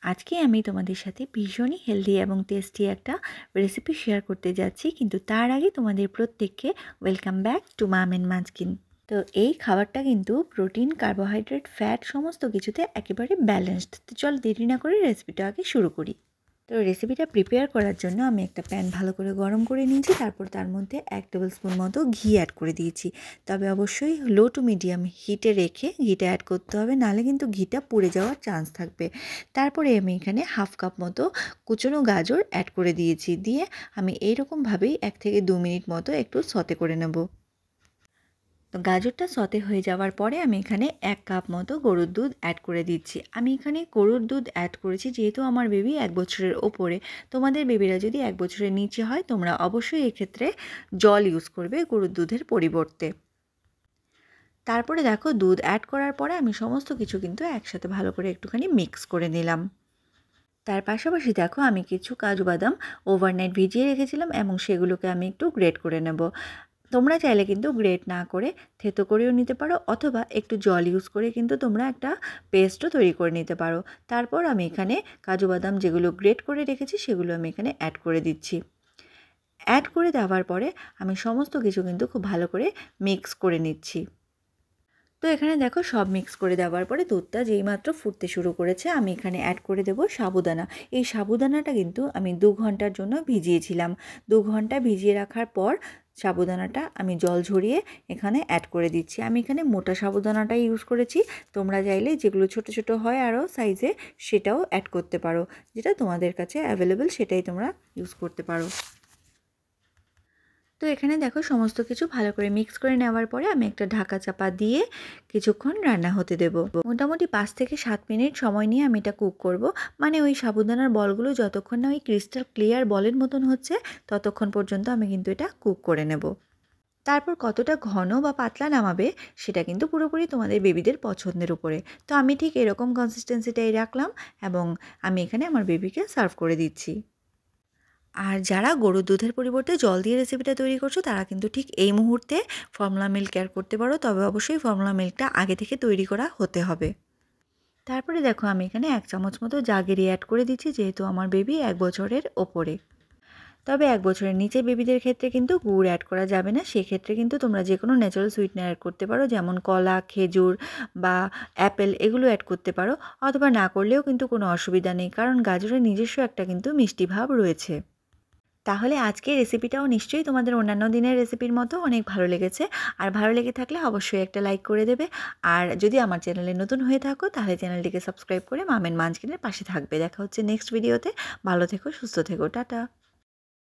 আজকে আমি তোমাদের সাথে ভীষণই হেলদি এবং টেস্টি একটা রেসিপি শেয়ার করতে যাচ্ছি, কিন্তু তার আগে তোমাদের প্রত্যেককে welcome back to Mum and Munchkin. তো এই খাবারটা কিন্তু প্রোটিন, কার্বোহাইড্রেট, ফ্যাট সমস্ত কিছুতে একেবারে ব্যালেন্সড। তো চল দেরি না করে রেসিপিটা আগে শুরু করি। তো রেসিপিটা প্রিপেয়ার করার জন্য আমি একটা প্যান ভালো করে গরম করে নিয়েছি, তারপর তার মধ্যে 1 টেবিল স্পুন মতো ঘি অ্যাড করে দিয়েছি। তবে অবশ্যই লো টু মিডিয়াম হিটে রেখে ঘিটা অ্যাড করতে হবে, নাহলে কিন্তু ঘিটা পুড়ে যাওয়ার চান্স থাকবে। তারপরে আমি এখানে হাফ কাপ মতো কুচনো গাজর অ্যাড করে দিয়েছি, দিয়ে আমি এইরকমভাবেই 1 থেকে 2 মিনিট মতো একটু সতে করে নেব। তো গাজরটা সতে হয়ে যাওয়ার পরে আমি এখানে 1 কাপ মতো গরুর দুধ অ্যাড করে দিচ্ছি। আমি এখানে গরুর দুধ অ্যাড করেছি যেহেতু আমার বেবি 1 বছরের ওপরে। তোমাদের বেবিরা যদি 1 বছরের নিচে হয় তোমরা অবশ্যই এক্ষেত্রে জল ইউজ করবে গরুর দুধের পরিবর্তে। তারপরে দেখো দুধ অ্যাড করার পরে আমি সমস্ত কিছু কিন্তু একসাথে ভালো করে একটুখানি মিক্স করে নিলাম। তার পাশাপাশি দেখো আমি কিছু কাজু বাদাম ওভারনাইট ভিজিয়ে রেখেছিলাম এবং সেগুলোকে আমি একটু গ্রেট করে নেব। তোমরা চাইলে কিন্তু গ্রেট না করে থেতো করেও নিতে পারো, অথবা একটু জল ইউজ করে কিন্তু তোমরা একটা পেস্টও তৈরি করে নিতে পারো। তারপর আমি এখানে কাজু বাদাম যেগুলো গ্রেট করে রেখেছি সেগুলো আমি এখানে অ্যাড করে দিচ্ছি। অ্যাড করে দেওয়ার পরে আমি সমস্ত কিছু কিন্তু খুব ভালো করে মিক্স করে নিচ্ছি। তো এখানে দেখো সব মিক্স করে দেওয়ার পরে দুধটা যেইমাত্র ফুটতে শুরু করেছে আমি এখানে অ্যাড করে দেব সাবুদানা। এই সাবুদানাটা কিন্তু আমি 2 ঘন্টার জন্য ভিজিয়েছিলাম। 2 ঘন্টা ভিজিয়ে রাখার পর সাবুদানাটা আমি জল ঝরিয়ে এখানে অ্যাড করে দিচ্ছি। আমি এখানে মোটা সাবুদানাটাই ইউজ করেছি। তোমরা চাইলে যেগুলো ছোট ছোট হয় আরও সাইজে সেটাও অ্যাড করতে পারো, যেটা তোমাদের কাছে অ্যাভেলেবেল সেটাই তোমরা ইউজ করতে পারো। তো এখানে দেখো সমস্ত কিছু ভালো করে মিক্স করে নেওয়ার পরে আমি একটা ঢাকা চাপা দিয়ে কিছুক্ষণ রান্না হতে দেব। মোটামুটি 5 থেকে 7 মিনিট সময় নিয়ে আমি এটা কুক করব। মানে ওই সাবুদানার বলগুলো যতক্ষণ না ওই ক্রিস্টাল ক্লিয়ার বলের মতন হচ্ছে ততক্ষণ পর্যন্ত আমি কিন্তু এটা কুক করে নেব। তারপর কতটা ঘন বা পাতলা নামাবে সেটা কিন্তু পুরোপুরি তোমাদের বেবিদের পছন্দের উপরে। তো আমি ঠিক এরকম কনসিস্টেন্সিটাই রাখলাম এবং আমি এখানে আমার বেবিকে সার্ভ করে দিচ্ছি। আর যারা গরুর দুধের পরিবর্তে জল দিয়ে রেসিপিটা তৈরি করছো তারা কিন্তু ঠিক এই মুহূর্তে ফর্মুলা মিল্ক অ্যাড করতে পারো, তবে অবশ্যই ফর্মুলা মিল্কটা আগে থেকে তৈরি করা হতে হবে। তারপরে দেখো আমি এখানে 1 চামচ মতো জাগেরি অ্যাড করে দিচ্ছি, যেহেতু আমার বেবি 1 বছরের ওপরে। তবে 1 বছরের নিচে বেবিদের ক্ষেত্রে কিন্তু গুড় অ্যাড করা যাবে না। সেক্ষেত্রে কিন্তু তোমরা যে কোনো ন্যাচারাল সুইটনার অ্যাড করতে পারো, যেমন কলা, খেজুর বা অ্যাপেল এগুলো অ্যাড করতে পারো, অথবা না করলেও কিন্তু কোনো অসুবিধা নেই, কারণ গাজরের নিজস্ব একটা কিন্তু মিষ্টি ভাব রয়েছে। তাহলে আজকের রেসিপিটাও নিশ্চয়ই তোমাদের অন্যান্য দিনের রেসিপির মতো অনেক ভালো লেগেছে। আর ভালো লেগে থাকলে অবশ্যই একটা লাইক করে দেবে। আর যদি আমার চ্যানেলে নতুন হয়ে থাকো তাহলে চ্যানেলটিকে সাবস্ক্রাইব করে মাম এন্ড মাঞ্চকিনের পাশে থাকবে। দেখা হচ্ছে নেক্সট ভিডিওতে। ভালো থেকো, সুস্থ থেকো, টাটা।